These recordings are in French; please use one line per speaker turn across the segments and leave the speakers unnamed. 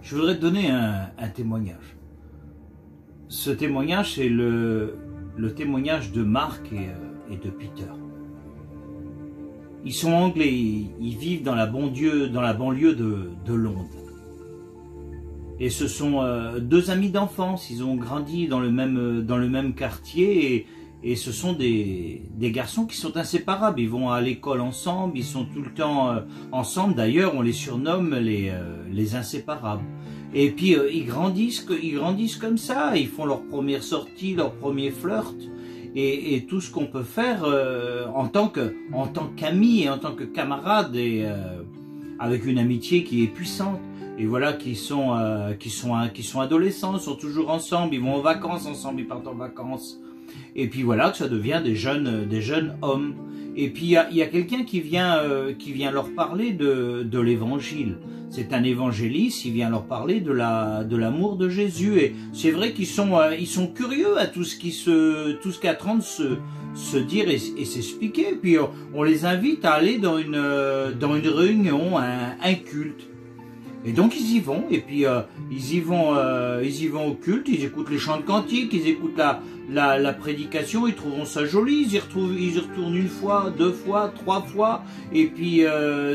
Je voudrais te donner un témoignage. Ce témoignage, c'est le témoignage de Marc et de Peter. Ils sont anglais, ils vivent dans la banlieue de Londres. Et ce sont deux amis d'enfance, ils ont grandi dans le même quartier et ce sont des garçons qui sont inséparables. Ils vont à l'école ensemble, ils sont tout le temps ensemble. D'ailleurs, on les surnomme les inséparables. Et puis ils grandissent comme ça, ils font leur première sortie, leur premier flirt. Et tout ce qu'on peut faire en tant qu'amis et en tant que camarades et avec une amitié qui est puissante. Et voilà, qui sont adolescents, sont toujours ensemble, ils vont en vacances ensemble, ils partent en vacances. Et puis voilà, que ça devient des jeunes hommes. Et puis il y a quelqu'un qui vient leur parler de l'évangile. C'est un évangéliste, il vient leur parler de l'amour de Jésus. Et c'est vrai qu'ils sont curieux à tout ce qui est en train de se dire et s'expliquer. Et puis on les invite à aller dans une réunion, un culte. Et donc ils y vont, et puis ils y vont au culte, ils écoutent les chants de cantiques, ils écoutent la prédication, ils trouvent ça joli, ils y retournent une fois, deux fois, trois fois, et puis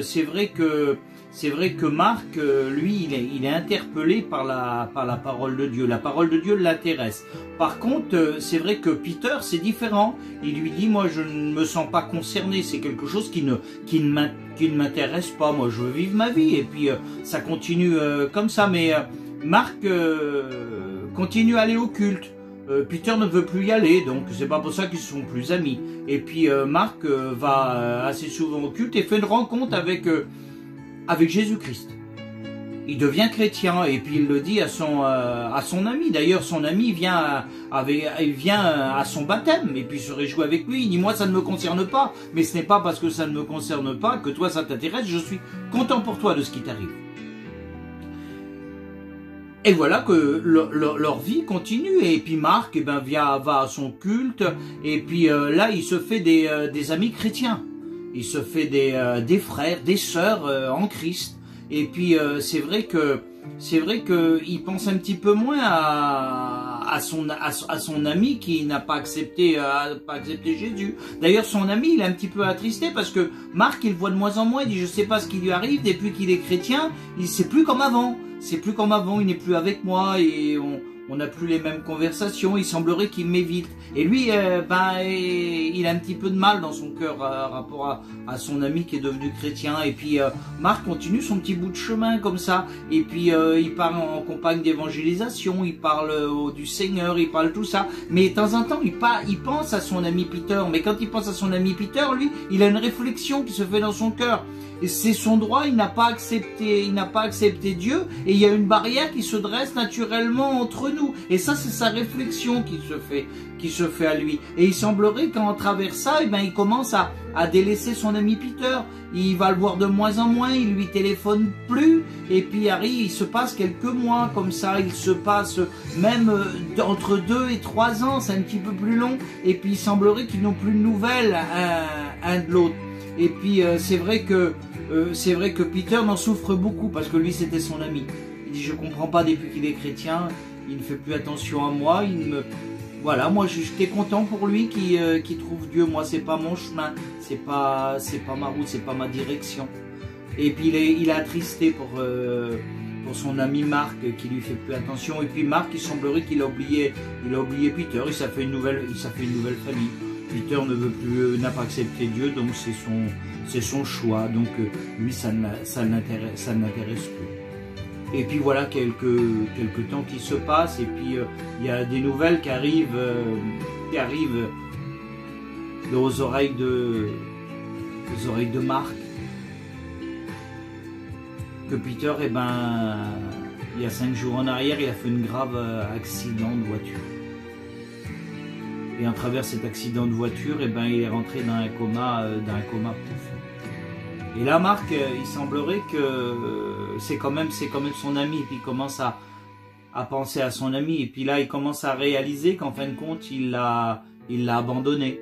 c'est vrai que Marc, lui, il est interpellé par la parole de Dieu. La parole de Dieu l'intéresse. Par contre, c'est vrai que Peter, c'est différent. Il lui dit, moi, je ne me sens pas concerné. C'est quelque chose qui ne m'intéresse pas. Moi, je veux vivre ma vie. Et puis, ça continue comme ça. Mais Marc continue à aller au culte. Peter ne veut plus y aller, donc c'est pas pour ça qu'ils sont plus amis. Et puis, Marc va assez souvent au culte et fait une rencontre avec Jésus-Christ. Il devient chrétien et puis il le dit à son ami. D'ailleurs, son ami vient à son baptême et puis se réjouit avec lui. Il dit, moi ça ne me concerne pas, mais ce n'est pas parce que ça ne me concerne pas que toi ça t'intéresse. Je suis content pour toi de ce qui t'arrive. Et voilà que leur vie continue. Et puis Marc va à son culte et puis là il se fait des amis chrétiens. Il se fait des frères, des sœurs en Christ. Et puis c'est vrai que il pense un petit peu moins à son ami qui n'a pas accepté Jésus. D'ailleurs son ami il est un petit peu attristé parce que Marc il le voit de moins en moins. Il dit, je sais pas ce qui lui arrive depuis qu'il est chrétien. C'est plus comme avant. C'est plus comme avant. Il n'est plus avec moi et on n'a plus les mêmes conversations, il semblerait qu'il m'évite. Et lui, il a un petit peu de mal dans son cœur par rapport à son ami qui est devenu chrétien. Et puis Marc continue son petit bout de chemin comme ça. Et puis il part en campagne d'évangélisation, il parle du Seigneur, il parle tout ça. Mais de temps en temps, il pense à son ami Peter. Mais quand il pense à son ami Peter, lui, il a une réflexion qui se fait dans son cœur. Et c'est son droit, il n'a pas accepté Dieu, et il y a une barrière qui se dresse naturellement entre nous. Et ça, c'est sa réflexion qui se fait à lui. Et il semblerait qu'en travers ça, il commence à délaisser son ami Peter. Il va le voir de moins en moins, il lui téléphone plus, et puis il se passe quelques mois comme ça, il se passe même entre 2 et 3 ans, c'est un petit peu plus long, et puis il semblerait qu'ils n'ont plus de nouvelles un de l'autre. Et puis c'est vrai que Peter n'en souffre beaucoup parce que lui c'était son ami. Il dit, je comprends pas depuis qu'il est chrétien, il ne fait plus attention à moi, voilà, moi j'étais content pour lui qui trouve Dieu. Moi c'est pas mon chemin, c'est pas ma route, c'est pas ma direction. Et puis il est attristé pour son ami Marc qui lui fait plus attention. Et puis Marc, il semblerait qu'il a oublié Peter, et ça fait une nouvelle famille. Peter n'a pas accepté Dieu, donc c'est son choix. Donc lui, ça ne l'intéresse plus. Et puis voilà, quelques temps qui se passent, et puis il y a des nouvelles qui arrivent aux oreilles de Marc, que Peter, il y a 5 jours en arrière, il a fait un grave accident de voiture. Et à travers cet accident de voiture, il est rentré dans un coma profond. Et là, Marc, il semblerait que c'est quand même son ami. Et puis il commence à penser à son ami. Et puis là, il commence à réaliser qu'en fin de compte, il l'a abandonné.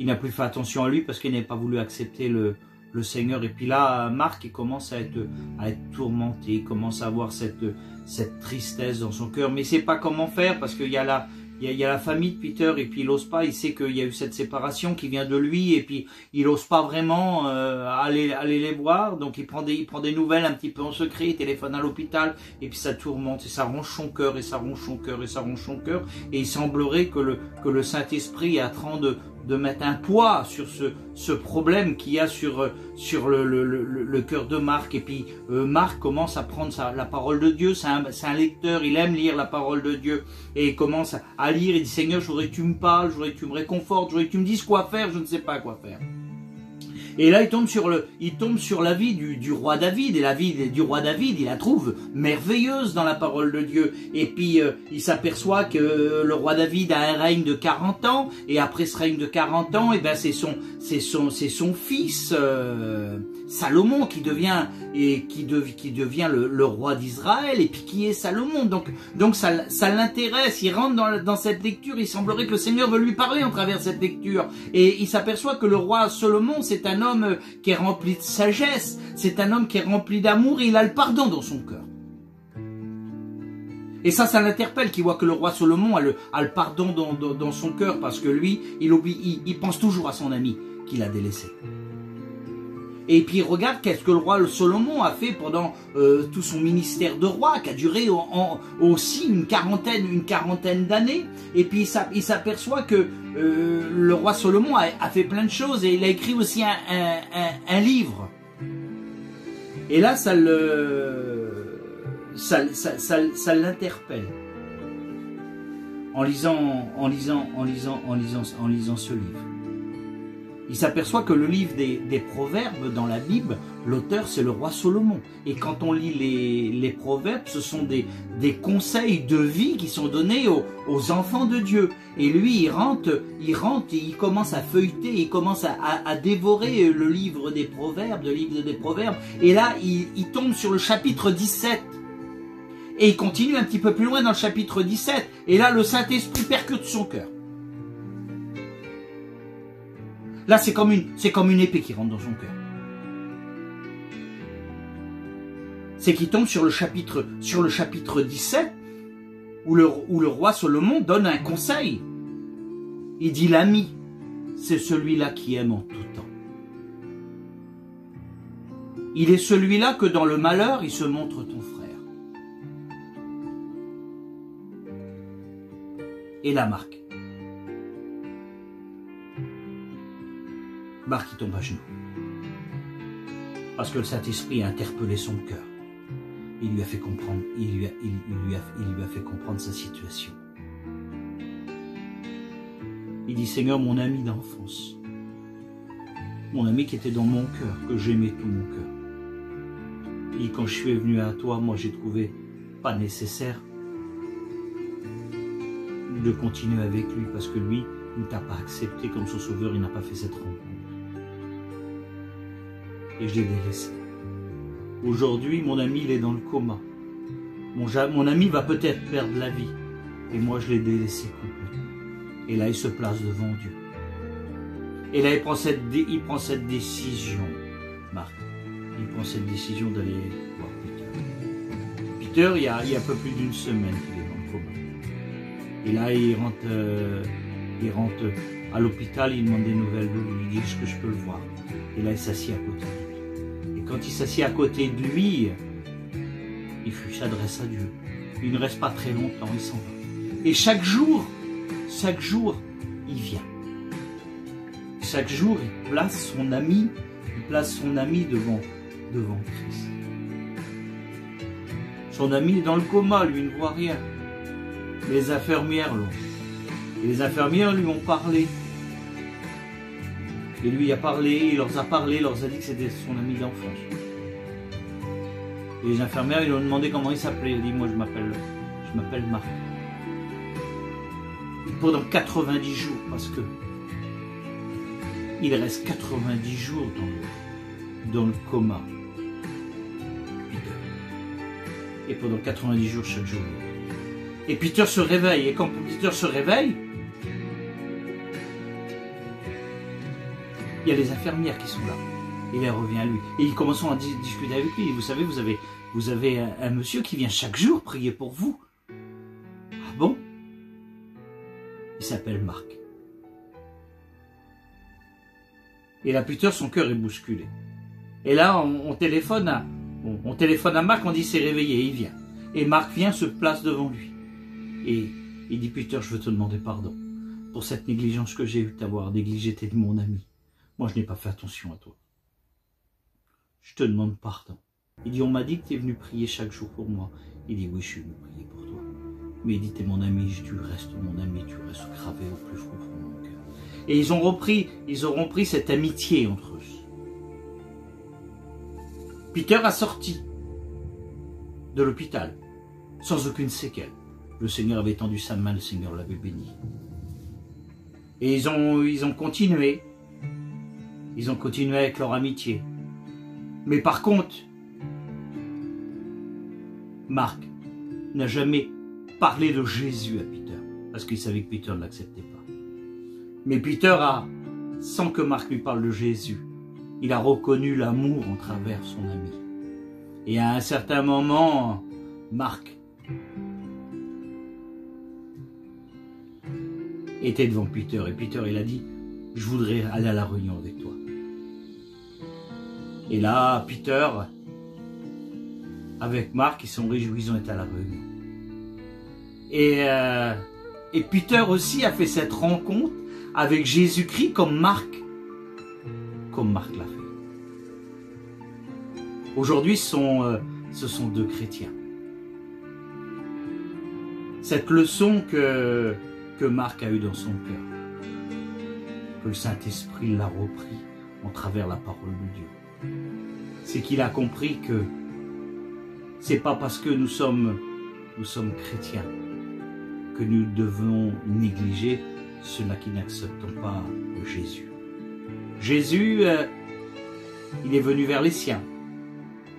Il n'a plus fait attention à lui parce qu'il n'avait pas voulu accepter le Seigneur. Et puis là, Marc il commence à être tourmenté, il commence à avoir cette tristesse dans son cœur, mais il sait pas comment faire parce qu'il y a la famille de Peter et puis il ose pas, il sait qu'il y a eu cette séparation qui vient de lui et puis il ose pas vraiment aller les voir, donc il prend des nouvelles un petit peu en secret, il téléphone à l'hôpital et puis ça tourmente et ça ronge son cœur et ça ronge son cœur et ça ronge son cœur et il semblerait que le Saint-Esprit est en train de mettre un poids sur ce problème qu'il y a sur le cœur de Marc. Et puis Marc commence à prendre la parole de Dieu, c'est un lecteur, il aime lire la parole de Dieu et il commence à lire, il dit Seigneur, je voudrais que tu me parles, je voudrais que tu me réconfortes, je voudrais que tu me dises quoi faire, je ne sais pas quoi faire. Et là, il tombe sur la vie du roi David, et la vie du roi David, il la trouve merveilleuse dans la parole de Dieu. Et puis, il s'aperçoit que le roi David a un règne de 40 ans, et après ce règne de 40 ans, et ben c'est son fils Salomon qui devient le roi d'Israël, et puis qui est Salomon. Donc ça l'intéresse. Il rentre dans cette lecture. Il semblerait que le Seigneur veut lui parler en travers cette lecture, et il s'aperçoit que le roi Salomon, c'est un homme qui est rempli de sagesse, c'est un homme qui est rempli d'amour, et il a le pardon dans son cœur. Et ça l'interpelle, qu'il voit que le roi Salomon a le pardon dans son cœur, parce que lui, il pense toujours à son ami qu'il a délaissé. Et puis regarde qu'est-ce que le roi Salomon a fait pendant tout son ministère de roi, qui a duré aussi une quarantaine d'années. Et puis il s'aperçoit que le roi Salomon a fait plein de choses, et il a écrit aussi un livre. Et là, ça l'interpelle en lisant ce livre. Il s'aperçoit que le livre des proverbes dans la Bible, l'auteur c'est le roi Salomon. Et quand on lit les proverbes, ce sont des conseils de vie qui sont donnés aux enfants de Dieu. Et lui, il rentre et il commence à feuilleter, il commence à dévorer le livre des proverbes, Et là, il tombe sur le chapitre 17. Et il continue un petit peu plus loin dans le chapitre 17. Et là, le Saint-Esprit percute son cœur. Là, c'est comme une épée qui rentre dans son cœur. C'est qu'il tombe sur le chapitre 17, où le roi Salomon donne un conseil. Il dit, l'ami, c'est celui-là qui aime en tout temps. Il est celui-là que dans le malheur, il se montre ton frère. Et là, Marc, il tombe à genoux. Parce que le Saint-Esprit a interpellé son cœur. Il lui a fait comprendre, il lui a fait comprendre sa situation. Il dit, Seigneur, mon ami d'enfance, mon ami qui était dans mon cœur, que j'aimais tout mon cœur. Et quand je suis venu à toi, moi j'ai trouvé pas nécessaire de continuer avec lui, parce que lui, il ne t'a pas accepté comme son sauveur, il n'a pas fait cette rencontre. Et je l'ai délaissé. Aujourd'hui, mon ami, il est dans le coma. Mon ami va peut-être perdre la vie. Et moi, je l'ai délaissé complètement. Et là, il se place devant Dieu. Et là, il prend cette décision, Marc. Il prend cette décision d'aller voir Peter. Peter, il y a un peu plus d'une semaine qu'il est dans le coma. Et là, il rentre à l'hôpital, il demande des nouvelles de lui, il dit, est-ce que je peux le voir? Et là, il s'assied à côté de lui. Et quand il s'assied à côté de lui, il s'adresse à Dieu. Il ne reste pas très longtemps, il s'en va. Et chaque jour, il vient. Chaque jour, il place son ami devant Christ. Son ami est dans le coma, lui ne voit rien. Les infirmières l'ont. Et les infirmières lui ont parlé. Et lui a parlé, il leur a dit que c'était son ami d'enfance. Et les infirmières, ils lui ont demandé comment il s'appelait. Il a dit, moi je m'appelle Marc. Et pendant 90 jours, parce que il reste 90 jours dans le coma. Et pendant 90 jours chaque jour. Et Peter se réveille. Et quand Peter se réveille, il y a les infirmières qui sont là. Il revient à lui. Et ils commencent à discuter avec lui. Et vous savez, vous avez un monsieur qui vient chaque jour prier pour vous. Ah bon? Il s'appelle Marc. Et là, Peter, son cœur est bousculé. Et là, on téléphone à Marc, on dit c'est réveillé, il vient. Et Marc vient, se place devant lui. Et il dit, Peter, je veux te demander pardon pour cette négligence que j'ai eue de t'avoir négligé, t'es mon ami. Moi, je n'ai pas fait attention à toi. Je te demande pardon. Il dit, on m'a dit que tu es venu prier chaque jour pour moi. Il dit, oui, je suis venu prier pour toi. Mais il dit, t'es mon ami, tu restes mon ami, tu restes gravé au plus profond de mon cœur. Et ils auront pris cette amitié entre eux. Peter a sorti de l'hôpital sans aucune séquelle. Le Seigneur avait tendu sa main, le Seigneur l'avait béni. Et ils ont continué. Ils ont continué avec leur amitié. Mais par contre, Marc n'a jamais parlé de Jésus à Peter, parce qu'il savait que Peter ne l'acceptait pas. Mais Peter sans que Marc lui parle de Jésus, il a reconnu l'amour en travers son ami. Et à un certain moment, Marc était devant Peter. Et Peter, il a dit, je voudrais aller à la réunion avec toi. Et là, Peter, avec Marc, ils sont réjouis, ils ont été à la réunion. Et Peter aussi a fait cette rencontre avec Jésus-Christ comme Marc l'a fait. Aujourd'hui, ce sont deux chrétiens. Cette leçon que Marc a eue dans son cœur, que le Saint-Esprit l'a repris en travers la parole de Dieu, c'est qu'il a compris que c'est pas parce que nous sommes chrétiens que nous devons négliger ceux-là qui n'acceptent pas Jésus. Jésus, il est venu vers les siens.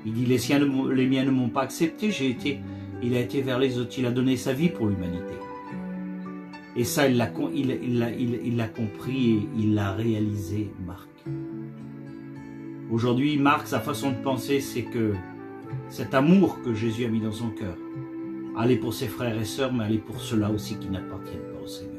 Il dit, les miens ne m'ont pas accepté, il a été vers les autres, il a donné sa vie pour l'humanité. Et ça, il l'a compris et il l'a réalisé, Marc. Aujourd'hui, Marc, sa façon de penser, c'est que cet amour que Jésus a mis dans son cœur, allez pour ses frères et sœurs, mais allez pour ceux-là aussi qui n'appartiennent pas au Seigneur.